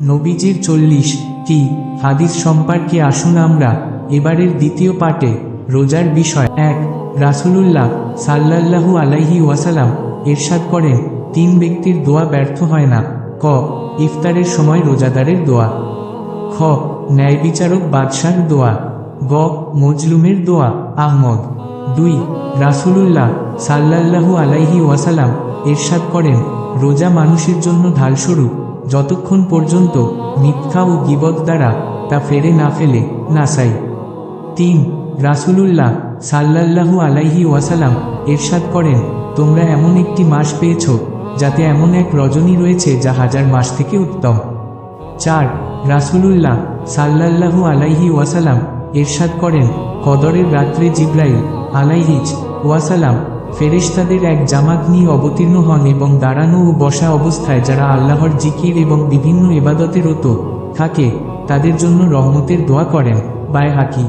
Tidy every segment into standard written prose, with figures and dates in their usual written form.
নবীজির 40টি হাদিস সম্পর্কে আসুন আমরা এবারের দ্বিতীয় পার্টে রোজার বিষয়। 1. রাসূলুল্লাহ সাল্লাল্লাহু আলাইহি ওয়াসাল্লাম ইরশাদ করেন, 3 ব্যক্তির দোয়া ব্যর্থ হয় না। ক. ইফতারের সময় রোজাদারের দোয়া। খ. ন্যায়বিচারক বাদশার দোয়া। গ. মজলুমের দোয়া। আহমদ। 2. রাসূলুল্লাহ সাল্লাল্লাহু আলাইহি ওয়াসাল্লাম ইরশাদ করেন, রোজা মানুষের জন্য ঢালস্বরূপ, যতক্ষণ পর্যন্ত মিথ্যা ও গীবত দ্বারা তা ফেরে না ফেলে। নাসাই। 3. রাসূলুল্লাহ সাল্লাল্লাহু আলাইহি ওয়াসাল্লাম ইরশাদ করেন, তোমরা এমন একটি মাস পেয়েছ যাতে এমন এক রজনী রয়েছে যা 1000 মাস থেকে উত্তম। 4. রাসূলুল্লাহ সাল্লাল্লাহু আলাইহি ওয়াসাল্লাম ইরশাদ করেন, কদরের রাত্রে জিবরাইল আলাইহিস ওয়াসাল্লাম ফেরেশতাদের এক জামাত নিয়ে অবতীর্ণ হন এবং দাঁড়ানো ও বসা অবস্থায় যারা আল্লাহর জিকির এবং বিভিন্ন ইবাদতে রত থাকে তাদের জন্য রহমতের দোয়া করেন। বাইহাকি।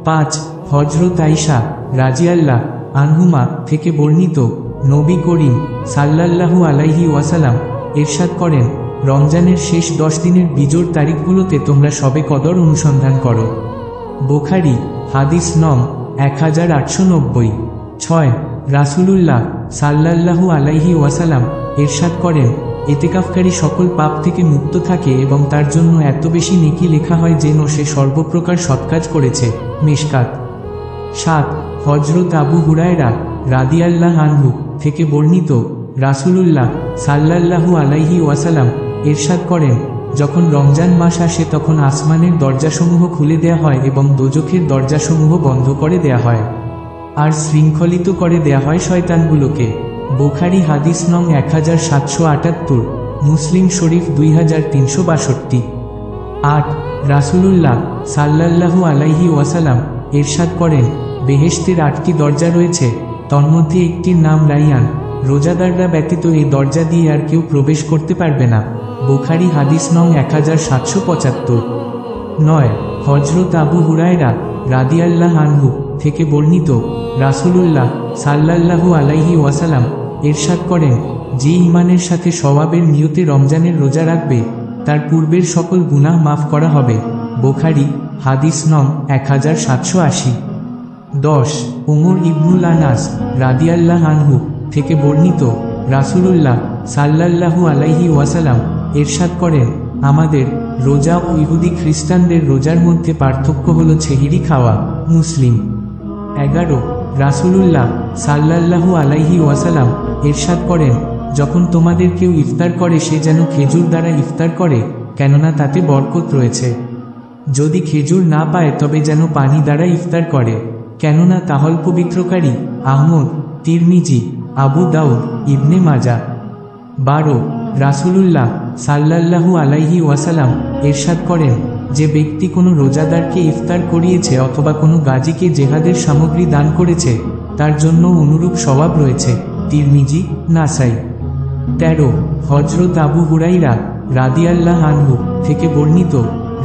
5. হযরত আয়েশা রাদিয়াল্লাহু আনহুমা থেকে বর্ণিত, নবী করিম সাল্লাল্লাহু আলাইহি ওয়াসাল্লাম ইরশাদ করেন, রমজানের শেষ 10 দিনের বিজোড় তারিখগুলোতে তোমরা শবে কদর অনুসন্ধান করো। বুখারী হাদিস নং 1890। 6. রাসূলুল্লাহ সাল্লাল্লাহু আলাইহি ওয়াসাল্লাম ইরশাদ করেন, ইতিকাফকারী সকল পাপ থেকে মুক্ত থাকে এবং তার জন্য এত বেশি নেকি লেখা হয় যেন সে সর্বপ্রকার সৎকাজ করেছে। মিশকাত। 7. হযরত আবু হুরায়রা রাদিয়াল্লাহু আনহু থেকে বর্ণিত, রাসূলুল্লাহ সাল্লাল্লাহু আলাইহি ওয়াসাল্লাম ইরশাদ করেন, যখন রমজান মাস আসে তখন আসমানের দরজাসমূহ খুলে দেয়া হয় এবং দোজখের দরজাসমূহ বন্ধ করে দেয়া হয় আর শৃঙ্খলিত করে দেয়া হয় শয়তানগুলোকে। বুখারী হাদিস নং 1778, মুসলিম শরীফ 2362। 8. রাসূলুল্লাহ সাল্লাল্লাহু আলাইহি ওয়াসাল্লাম ইরশাদ করেন, বেহেশতের 8টি দরজা রয়েছে, তন্মধ্যে একটির নাম রাইয়ান। রোজাদাররা ব্যতীত এই দরজা দিয়ে আর কেউ প্রবেশ করতে পারবে না। বুখারী হাদিস নং 1775। 9. হযরত আবু হুরায়রা রাদিয়াল্লাহু আনহু থেকে বর্ণিত, রাসূলুল্লাহ সাল্লাল্লাহু আলাইহি ওয়াসাল্লাম ইরশাদ করেন, যে ঈমানের সাথে সওয়াবের নিয়তে রমজানের রোজা রাখবে তার পূর্বের সকল গুনাহ মাফ করা হবে। বুখারী হাদিস নং 1780। 10. উমর ইবনুল আনাস রাদিয়াল্লাহু আনহু থেকে বর্ণিত, রাসূলুল্লাহ সাল্লাল্লাহু আলাইহি ওয়াসাল্লাম ইরশাদ করেন, আমাদের রোজা ও ইহুদি খ্রিস্টানদের রোজার মধ্যে পার্থক্য হলো সেহরি খাওয়া। মুসলিম। 11. রাসূলুল্লাহ সাল্লাল্লাহু আলাইহি ওয়াসাল্লাম ইরশাদ করেন, যখন তোমাদের কেউ ইফতার করে সে যেন খেজুর দ্বারা ইফতার করে, কেননা তাতে বরকত রয়েছে। যদি খেজুর না পায় তবে যেন পানি দ্বারা ইফতার করে, কেননা তাহল পবিত্রকারী। আহমদ, তিরমিজি, আবু দাউদ, ইবনে মাজাহ। 12. রাসূলুল্লাহ সাল্লাল্লাহু আলাইহি ওয়াসাল্লাম ইরশাদ করেন, যে ব্যক্তি কোনো রোজাদারকে ইফতার করিয়েছে অথবা কোনো গাজীকে জেহাদের সামগ্রী দান করেছে তার জন্য অনুরূপ সওয়াব রয়েছে। তিরমিজি, নাসাই। 13. হযরত আবু হুরায়রা রাদিয়াল্লাহু আনহু থেকে বর্ণিত,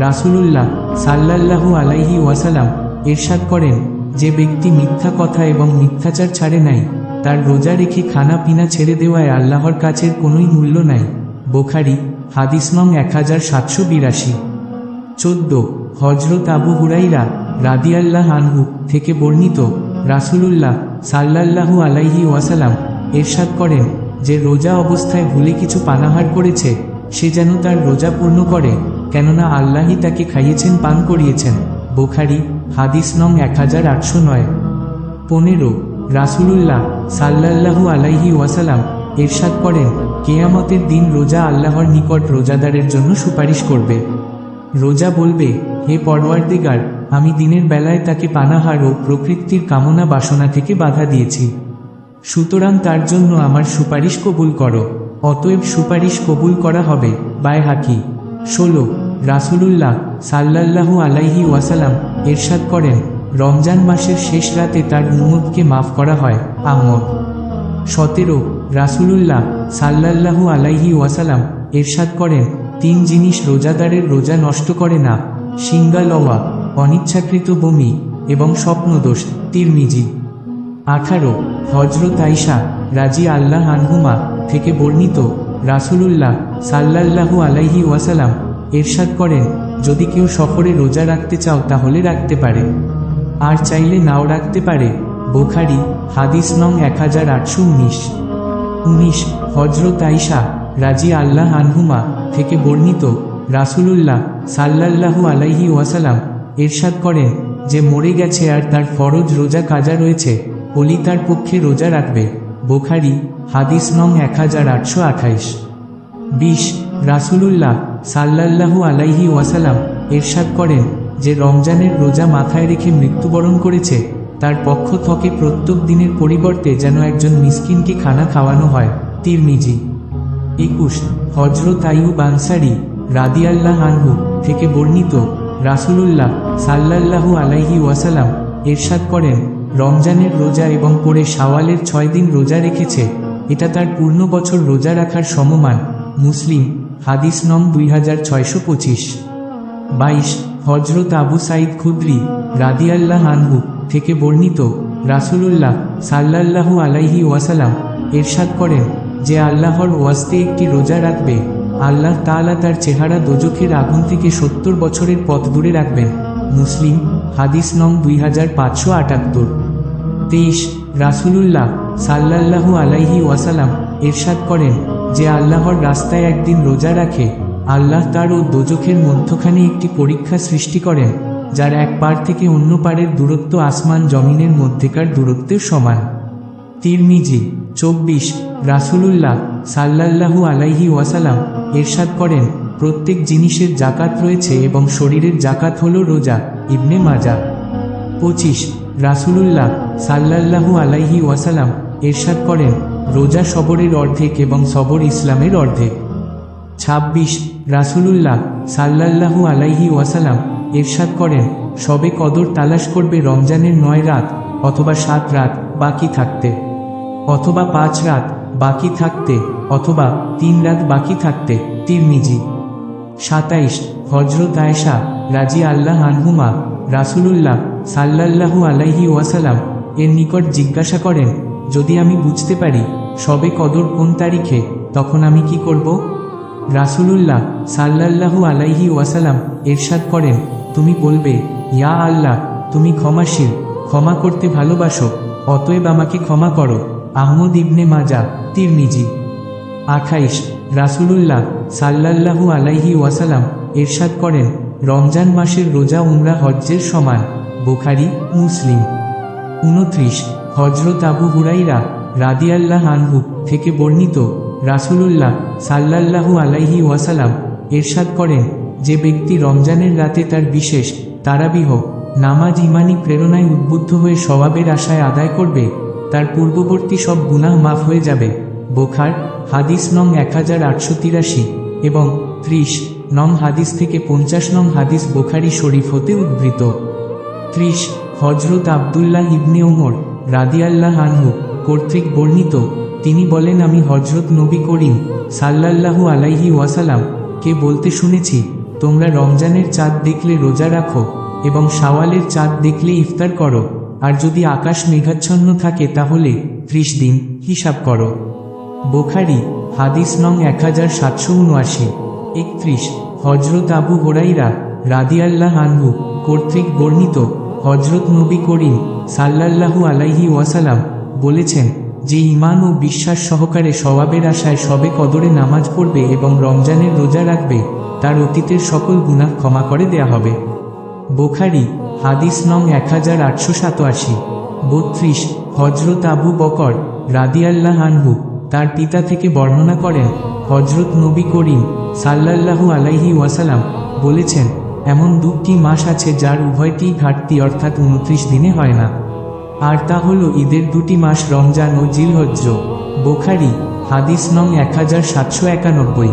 রাসূলুল্লাহ সাল্লাল্লাহু আলাইহি ওয়াসাল্লাম ইরশাদ করেন, যে ব্যক্তি মিথ্যা কথা এবং মিথ্যাচার ছাড়ে নাই তার রোজা রেখে খানা পিনা ছেড়ে দেওয়ায় আল্লাহর কাছের কোনোই মূল্য নাই। বুখারী হাদিস নং 1782। 14. হযরত আবু হুরায়রা রাদিয়াল্লাহু আনহু থেকে বর্ণিত, রাসূলুল্লাহ সাল্লাল্লাহু আলাইহি ওয়াসাল্লাম ইরশাদ করেন, যে রোজা অবস্থায় ভুলে কিছু পানাহার করেছে সে যেন তার রোজা পূর্ণ করে, কেননা আল্লাহই তাকে খাইয়েছেন পান করিয়েছেন। বুখারী হাদিস নং 1809। 15. রাসূলুল্লাহ সাল্লাল্লাহু আলাইহি ওয়াসাল্লাম ইরশাদ করেন, কিয়ামতের দিন রোজা আল্লাহর নিকট রোজাদারের জন্য সুপারিশ করবে। রোজা বলবে, হে পরওয়ারদিগার, আমি দিনের বেলায় তাকে পানাহার ও প্রকৃতির কামনা বাসনা থেকে বাধা দিয়েছি, সুতরাং তার জন্য আমার সুপারিশ কবুল করো। অতএব সুপারিশ কবুল করা হবে। বাইহাকি। 16. রাসূলুল্লাহ সাল্লাল্লাহু আলাইহি ওয়াসাল্লাম ইরশাদ করেন, রমজান মাসের শেষ রাতে তার উম্মতকে মাফ করা হয়। আহমদ। 17. রাসূলুল্লাহ সাল্লাল্লাহু আলাইহি ওয়াসাল্লাম ইরশাদ করেন, 3 জিনিস রোজাদারের রোজা নষ্ট করে না, সিংগা লওয়া, অনিচ্ছাকৃত বমি এবং স্বপ্নদোষ। তিরমিজি। 18. হযরত আয়েশা রাদিয়াল্লাহু আনহুমা থেকে বর্ণিত, রাসূলুল্লাহ সাল্লাল্লাহু আলাইহি ওয়াসাল্লাম ইরশাদ করেন, যদি কেউ সফরে রোজা রাখতে চাও তাহলে রাখতে পারে, আর চাইলে নাও রাখতে পারে। বুখারী হাদিস নং 1819। 19 হযরত আয়েশা রাদিয়াল্লাহু আনহুমা থেকে বর্ণিত, রাসূলুল্লাহ সাল্লাল্লাহু আলাইহি ওয়াসাল্লাম ইরশাদ করেন, যে মরে গেছে আর তার ফরজ রোজা কাজা রয়েছে, ওলি তার পক্ষে রোজা রাখবে। বুখারী হাদিস নং 1828। 20 রাসূলুল্লাহ সাল্লাল্লাহু আলাইহি ওয়াসাল্লাম ইরশাদ করেন, যে রমজানের রোজা মাথায় রেখে মৃত্যুবরণ করেছে, তার পক্ষ থেকে প্রত্যেক দিনের পরিবর্তে যেন একজন মিসকিনকে খানা খাওয়ানো হয়। তিরমিজি। 21 হযরত আইয়ুব আনসারী রাদিয়াল্লাহু আনহু থেকে বর্ণিত, রাসূলুল্লাহ সাল্লাল্লাহু আলাইহি ওয়াসাল্লাম ইরশাদ করেন, রমজানের রোজা এবং পরে শাওয়ালের 6 দিন রোজা রেখেছে, এটা তার পূর্ণ বছর রোজা রাখার সমমান। মুসলিম হাদিস নং 2625। 22 হযরত আবু সাঈদ খুদরী রাদিয়াল্লাহু আনহু থেকে বর্ণিত, রাসূলুল্লাহ সাল্লাল্লাহু আলাইহি ওয়াসাল্লাম ইরশাদ করেন, যে আল্লাহর ওয়াস্তে একটি রোজা রাখবে, আল্লাহ তাআলা তার চেহারা দোজখের আগুন থেকে 70 বছরের পথ দূরে রাখবেন। মুসলিম হাদিস নং 2578। 23 রাসূলুল্লাহ সাল্লাল্লাহু আলাইহি ওয়াসাল্লাম ইরশাদ করেন, যে আল্লাহর রাস্তায় একদিন রোজা রাখে, আল্লাহ তার ও দোজখের মধ্যখানে একটি পরীক্ষা সৃষ্টি করেন, যার এক পার থেকে অন্য পারের দূরত্ব আসমান জমিনের মধ্যেকার দূরত্বের সমান। তিরমিজি। 24 রাসূলুল্লাহ সাল্লাল্লাহু আলাইহি ওয়াসাল্লাম ইরশাদ করেন, প্রত্যেক জিনিসের জাকাত রয়েছে এবং শরীরের জাকাত হলো রোজা। ইবনে মাজাহ। 25 রাসূলুল্লাহ সাল্লাল্লাহু আলাইহি ওয়াসাল্লাম ইরশাদ করেন, রোজা সবরের অর্ধেক এবং সবর ইসলামের অর্ধেক। 26 রাসূলুল্লাহ সাল্লাল্লাহু আলাইহি ওয়াসাল্লাম ইরশাদ করেন, সবে কদর তালাশ করবে রমজানের 9 রাত অথবা 7 রাত বাকি থাকতে, অথবা 5 রাত বাকি থাকতে, অথবা 3 রাত বাকি থাকতে। তিরমিজি। 27 হযরত আয়েশা রাদিয়াল্লাহু আনহুমা রাসূলুল্লাহ সাল্লাল্লাহু আলাইহি ওয়াসাল্লাম এর নিকট জিজ্ঞাসা করেন, যদি আমি বুঝতে পারি সবে কদর কোন তারিখে, তখন আমি কি করব? রাসূলুল্লাহ সাল্লাল্লাহু আলাইহি ওয়াসাল্লাম ইরশাদ করেন, তুমি বলবে, ইয়া আল্লাহ, তুমি ক্ষমাশীল, ক্ষমা করতে ভালোবাসো, অতএব আমাকে ক্ষমা করো। আহমদ ইবনে মাজাহ। তিরমিজি। 28 রাসূলুল্লাহ সাল্লাল্লাহু আলাইহি ওয়াসাল্লাম ইরশাদ করেন, রমজান মাসের রোজা উমরা হজ্জের সমান। বুখারী মুসলিম। 29 হযরত আবু হুরাইরা রাদিয়াল্লাহু আনহু থেকে বর্ণিত, রাসূলুল্লাহ সাল্লাল্লাহু আলাইহি ওয়াসাল্লাম ইরশাদ করেন, যে ব্যক্তি রমজানের রাতে তার বিশেষ তারাবিহ নামাজ ঈমানি প্রেরণায় উদ্বুদ্ধ হয়ে সওয়াবের আশায় আদায় করবে, তার পূর্ববর্তী সব গুনাহ মাফ হয়ে যাবে। বুখার হাদিস নং 1883 এবং 30 নং হাদিস থেকে 50 নং হাদিস বুখারী শরীফ হতে উদ্ধৃত। 30 হযরত আব্দুল্লাহ ইবনে ওমর রাদিয়াল্লাহু আনহু কর্তৃক বর্ণিত, তিনি বলেন, আমি হযরত নবী করিম সাল্লাল্লাহু আলাইহি ওয়াসাল্লাম কে বলতে শুনেছি, তোমরা রমজানের চাঁদ দেখলে রোজা রাখো এবং শাওয়ালের চাঁদ দেখলে ইফতার করো, আর যদি আকাশ মেঘাচ্ছন্ন থাকে তাহলে 30 দিন হিসাব করো। বুখারী হাদিস নং 1779। 31 হযরত আবু হুরাইরা রাদিয়াল্লাহু আনহু কর্তৃক বর্ণিত, হযরত নবী করিম সাল্লাল্লাহু আলাইহি ওয়াসাল্লাম বলেছেন, যে ঈমান ও বিশ্বাস সহকারে সওয়াবের আশায় সবে কদরে নামাজ পড়বে এবং রমজানের রোজা রাখবে, তার অতীতের সকল গুনাহ ক্ষমা করে দেয়া হবে। বুখারী হাদিস নং 1887। 32 হযরত আবু বকর রাদিয়াল্লাহু আনহু তার পিতা থেকে বর্ণনা করেন, হযরত নবী করিম সাল্লাল্লাহু আলাইহি ওয়াসাল্লাম বলেছেন, এমন 2টি মাস আছে যার উভয়টি ঘাটতি অর্থাৎ 29 দিনে হয় না, আর তা হল ঈদের 2টি মাস রমজান ও জিলহজ্জ। বুখারী হাদিস নং 1791।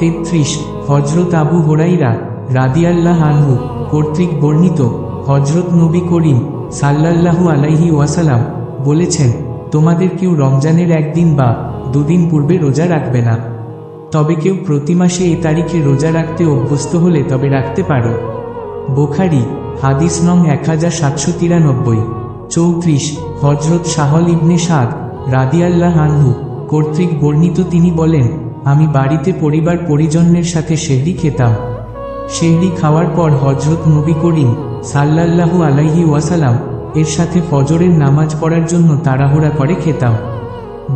33 হযরত আবু হুরাইরা রাদিয়াল্লাহু আনহু কর্তৃক বর্ণিত, হযরত নবী করিম সাল্লাল্লাহু আলাইহি ওয়াসাল্লাম বলেছেন, তোমাদের কেউ রমজানের 1 দিন বা 2 দিন পূর্বে রোজা রাখবে না, তবে কেউ প্রতি মাসে এই তারিখে রোজা রাখতে অভ্যস্ত হলে তবে রাখতে পারো। বুখারী হাদিস নং 1793। 34 হযরত সাহল ইবনে সাদ রাদিয়াল্লাহু আনহু কর্তৃক বর্ণিত, তিনি বলেন, আমি বাড়িতে পরিবার পরিজনের সাথে সেহরি খেতাম। সেহরি খাওয়ার পর হজরত নবী করিম সাল্লাল্লাহু আলাইহি ওয়াসাল্লাম এর সাথে ফজরের নামাজ পড়ার জন্য তাড়াহুড়া করে খেতাম।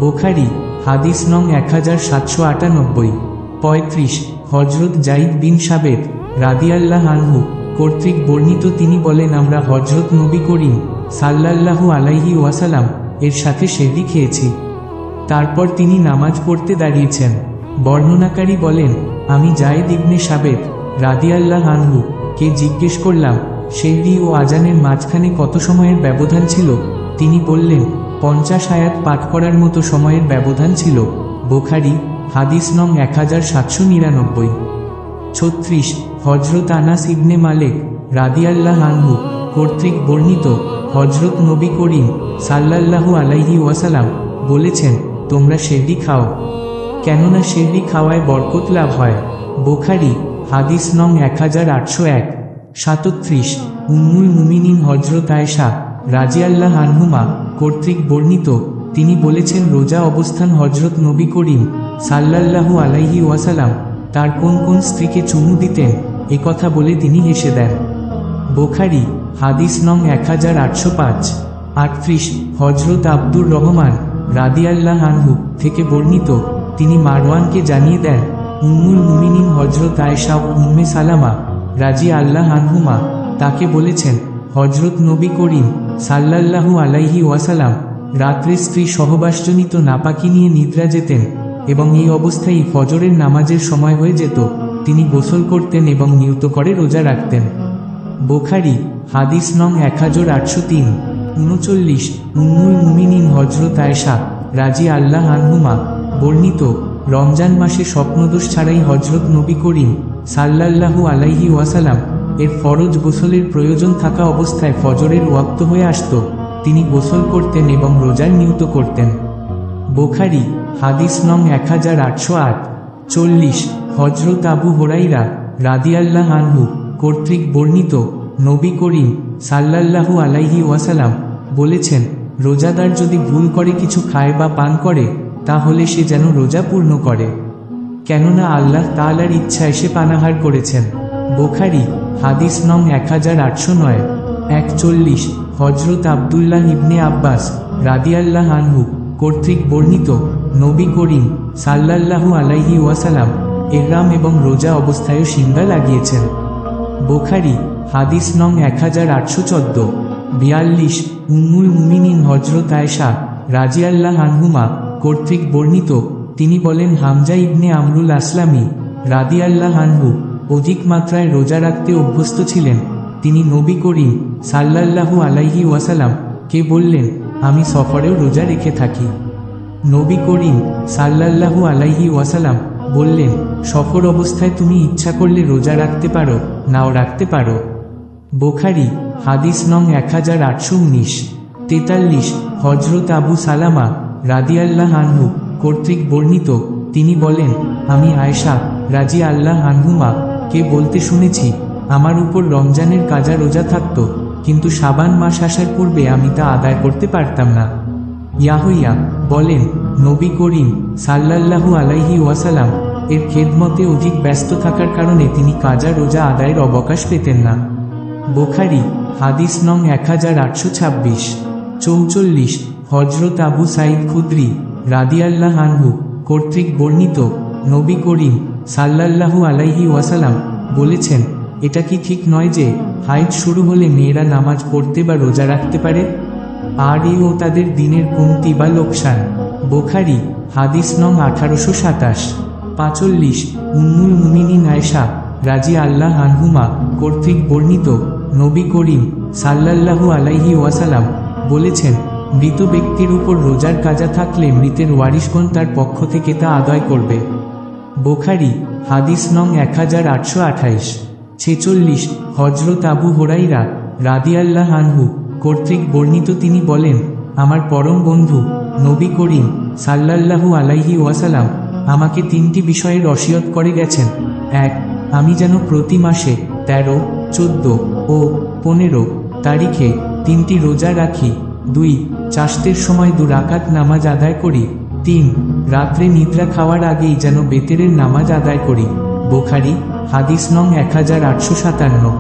বুখারী হাদিস নং 1798। 35 হজরত জাইদ বিন সাবেত রাদিয়াল্লাহু আনহু কর্তৃক বর্ণিত, তিনি বলেন, আমরা হজরত নবী করিম সাল্লাল্লাহু আলাইহি ওয়াসাল্লাম এর সাথে সেহরি খেয়েছি। তারপর তিনি নামাজ পড়তে দাঁড়িয়েছেন। বর্ণনাকারী বলেন, আমি জায়েদ ইবনে সাবেত রাদিয়াল্লাহু আনহু কে জিজ্ঞেস করলাম, সেহরি ও আজানের মাঝখানে কত সময়ের ব্যবধান ছিল? তিনি বললেন, 50 আয়াত পাঠ করার মতো সময়ের ব্যবধান ছিল। বুখারী হাদিস নং 1799। 36 হজরত আনাস ইবনে মালিক রাদিয়াল্লাহু আনহু কর্তৃক বর্ণিত, হজরত নবী করিম সাল্লাল্লাহু আলাইহি ওয়াসাল্লাম বলেছেন, তোমরা সেহরি খাও, কেননা সেহরি খাওয়ায় বরকত লাভ হয়। বুখারী হাদিস নং 1801। 37 উম্মুল মুমিনিন হজরত আয়েশা রাদিয়াল্লাহু আনহুমা কর্তৃক বর্ণিত, তিনি বলেছেন, রোজা অবস্থান হজরত নবী করিম সাল্লাল্লাহু আলাইহি ওয়াসাল্লাম তার কোন কোন স্ত্রীকে চুমু দিতেন এ কথা বলে তিনি হেসে দেন। বুখারী হাদিস নং 1805। 38 হজরত আব্দুর রহমান রাদিয়াল্লাহু আনহু থেকে বর্ণিত, তিনি মারওয়ানকে জানিয়ে দেন, উম্মুল মুমিনিন হজরত আয়েশা ও উম্মে সালামা রাদিয়াল্লাহু আনহুমা তাকে বলেছেন, হজরত নবী করিম সাল্লাল্লাহু আলাইহি ওয়াসাল্লাম রাত্রে স্ত্রী সহবাসজনিত নাপাকি নিয়ে নিদ্রা যেতেন এবং এই অবস্থায় ফজরের নামাজের সময় হয়ে যেত, তিনি গোসল করতেন এবং নিয়ত করে রোজা রাখতেন। বুখারী হাদিস নং 1803। 39 উম্মুল মুমিনিন হজরত আয়েশা রাদিয়াল্লাহু আনহুমা বর্ণিত, রমজান মাসে স্বপ্নদোষ ছাড়াই হজরত নবী করিম সাল্লাল্লাহু আলাইহি ওয়াসাল্লাম এর ফরজ গোসলের প্রয়োজন থাকা অবস্থায় ফজরের ওয়াক্ত হয়ে আসত, তিনি গোসল করতেন এবং রোজার নিয়ত করতেন। বুখারী হাদিস নং 1808। 40 হজরত আবু হুরায়রা রাদিয়াল্লাহু আনহু কর্তৃক বর্ণিত, নবী করিম সাল্লাল্লাহু আলাইহি ওয়াসাল্লাম বলেছেন, রোজাদার যদি ভুল করে কিছু খায় বা পান করে, তাহলে সে যেন রোজা পূর্ণ করে, কেননা আল্লাহ তাআলার ইচ্ছায় সে পানাহার করেছেন। বুখারী হাদিস নং 1809। 41 হজরত আব্দুল্লাহ ইবনে আব্বাস রাদিয়াল্লাহু আনহু কর্তৃক বর্ণিত, নবী করিম সাল্লাল্লাহু আলাইহি ওয়াসাল্লাম ইহরাম এবং রোজা অবস্থায়ও সিংহা লাগিয়েছেন। বুখারী হাদিস নং 1814। 42 উম্মুল মুমিনিন হজরত আয়েশা রাদিয়াল্লাহু আনহুমা কর্তৃক বর্ণিত, তিনি বলেন, হামজা ইবনে আমরুল আসলামী রাদিয়াল্লাহু আনহু অধিক মাত্রায় রোজা রাখতে অভ্যস্ত ছিলেন। তিনি নবী করিম সাল্লাল্লাহু আলাইহি ওয়াসাল্লাম কে বললেন, আমি সফরেও রোজা রেখে থাকি। নবী করিম সাল্লাল্লাহু আলাইহি ওয়াসাল্লাম বললেন, সফর অবস্থায় তুমি ইচ্ছা করলে রোজা রাখতে পারো, নাও রাখতে পারো। বুখারী হাদিস নং 1819। 43 হজরত আবু সালামা রাদিয়াল্লাহু আনহু কর্তৃক বর্ণিত, তিনি বলেন, আমি আয়েশা রাদিয়াল্লাহু আনহুমা কে বলতে শুনেছি, আমার উপর রমজানের কাজা রোজা থাকত, কিন্তু শাবান মাস আসার পূর্বে আমি তা আদায় করতে পারতাম না। ইয়াহইয়া বলেন, নবী করিম সাল্লাল্লাহু আলাইহি ওয়াসাল্লাম এর খেদমতে অধিক ব্যস্ত থাকার কারণে তিনি কাজা রোজা আদায়ের অবকাশ পেতেন না। বুখারী হাদিস নং 1826। 44 হজরত আবু সাঈদ খুদরি রাদিয়াল্লাহু আনহু কর্তৃক বর্ণিত, নবী করিম সাল্লাল্লাহু আলাইহি ওয়াসাল্লাম বলেছেন, এটা কি ঠিক নয় যে হাইদ শুরু হলে মেয়েরা নামাজ পড়তে বা রোজা রাখতে পারে, আর এও তাদের দিনের কমতি বা লোকসান। বুখারী হাদিস নং 1827। 45 উম্মুল মুমিনিন আয়েশা রাদিয়াল্লাহু আনহুমা কর্তৃক বর্ণিত, নবী করিম সাল্লাল্লাহু আলাইহি ওয়াসাল্লাম বলেছেন, মৃত ব্যক্তির উপর রোজার কাজা থাকলে মৃতের ওয়ারিশগণ তার পক্ষ থেকে তা আদায় করবে। বুখারী হাদিস নং 1828। 46 হজরত আবু হুরায়রা রাদিয়াল্লাহু আনহু কর্তৃক বর্ণিত, তিনি বলেন, আমার পরম বন্ধু নবী করিম সাল্লাল্লাহু আলাইহি ওয়াসাল্লাম আমাকে 3টি বিষয়ের ওসিয়ত করে গেছেন। 1 আমি যেন প্রতি মাসে 13, 14 ও 15 তারিখে 3টি রোজা রাখি। 2 চাশতের সময় 2 রাকাত নামাজ আদায় করি। 3 রাত্রে নিদ্রা খাওয়ার আগেই যেন বেতেরের নামাজ আদায় করি। বুখারী হাদিস নং 1857।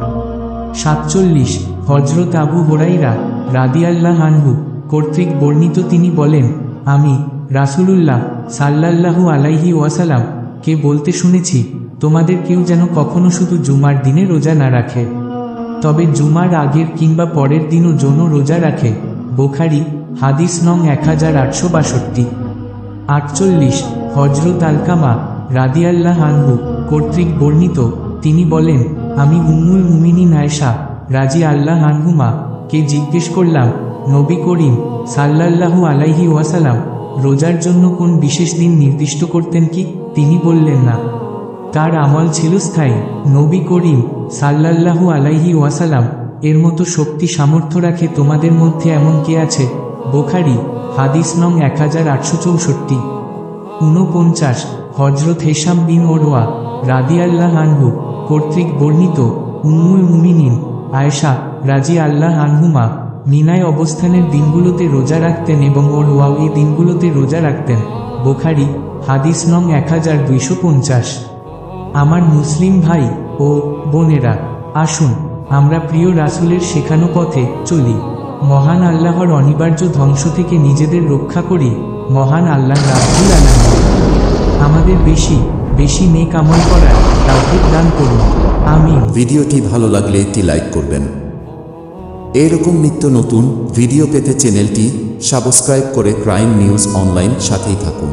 47 হযরত আবু হুরায়রা রাদিয়াল্লাহু আনহু কর্তৃক বর্ণিত, তিনি বলেন, আমি রাসূলুল্লাহ সাল্লাল্লাহু আলাইহি ওয়াসাল্লাম কে বলতে শুনেছি, তোমাদের কেউ যেন কখনো শুধু জুমার দিনে রোজা না রাখে, তবে জুমার আগের কিংবা পরের দিনও যেন রোজা রাখে। বুখারী হাদিস নং 1862। 48 হযরত আলকামা রাদিয়াল্লাহু আনহু কর্তৃক বর্ণিত, তিনি বলেন, আমি উম্মুল মুমিনিন আয়েশা রাদিয়াল্লাহু আনহুমা কে জিজ্ঞেস করলাম, নবী করিম সাল্লাল্লাহু আলাইহি ওয়াসাল্লাম রোজার জন্য কোন বিশেষ দিন নির্দিষ্ট করতেন কি? তিনি বললেন না, তার আমল ছিল স্থায়ী। নবী করিম সাল্লাল্লাহু আলাইহি ওয়াসাল্লাম এর মতো শক্তি সামর্থ্য রাখে তোমাদের মধ্যে এমন কে আছে? বুখারী হাদিস নং 1864। 49 হযরত হিশাম বিন উরওয়া রাদিয়াল্লাহু আনহু কর্তৃক বর্ণিত, উম্মুল মুমিনিন আয়েশা রাদিয়াল্লাহু আনহুমা মিনায় অবস্থানের দিনগুলোতে রোজা রাখতেন এবং উরওয়াও এই দিনগুলোতে রোজা রাখতেন। বুখারী হাদিস নং 1250। আমার মুসলিম ভাই ও বোনেরা, আসুন আমরা প্রিয় রাসূলের শেখানো পথে চলি। মহান আল্লাহর অনিবার্য ধ্বংস থেকে নিজেদের রক্ষা করি। মহান আল্লাহ রাব্বুল আলামিন আমাদের বেশি বেশি নেক আমল করার তৌফিক দান করুন। আমিন। ভিডিওটি ভালো লাগলে একটি লাইক করবেন। এরকম নিত্য নতুন ভিডিও পেতে চ্যানেলটি সাবস্ক্রাইব করে ক্রাইম নিউজ অনলাইন সাথেই থাকুন।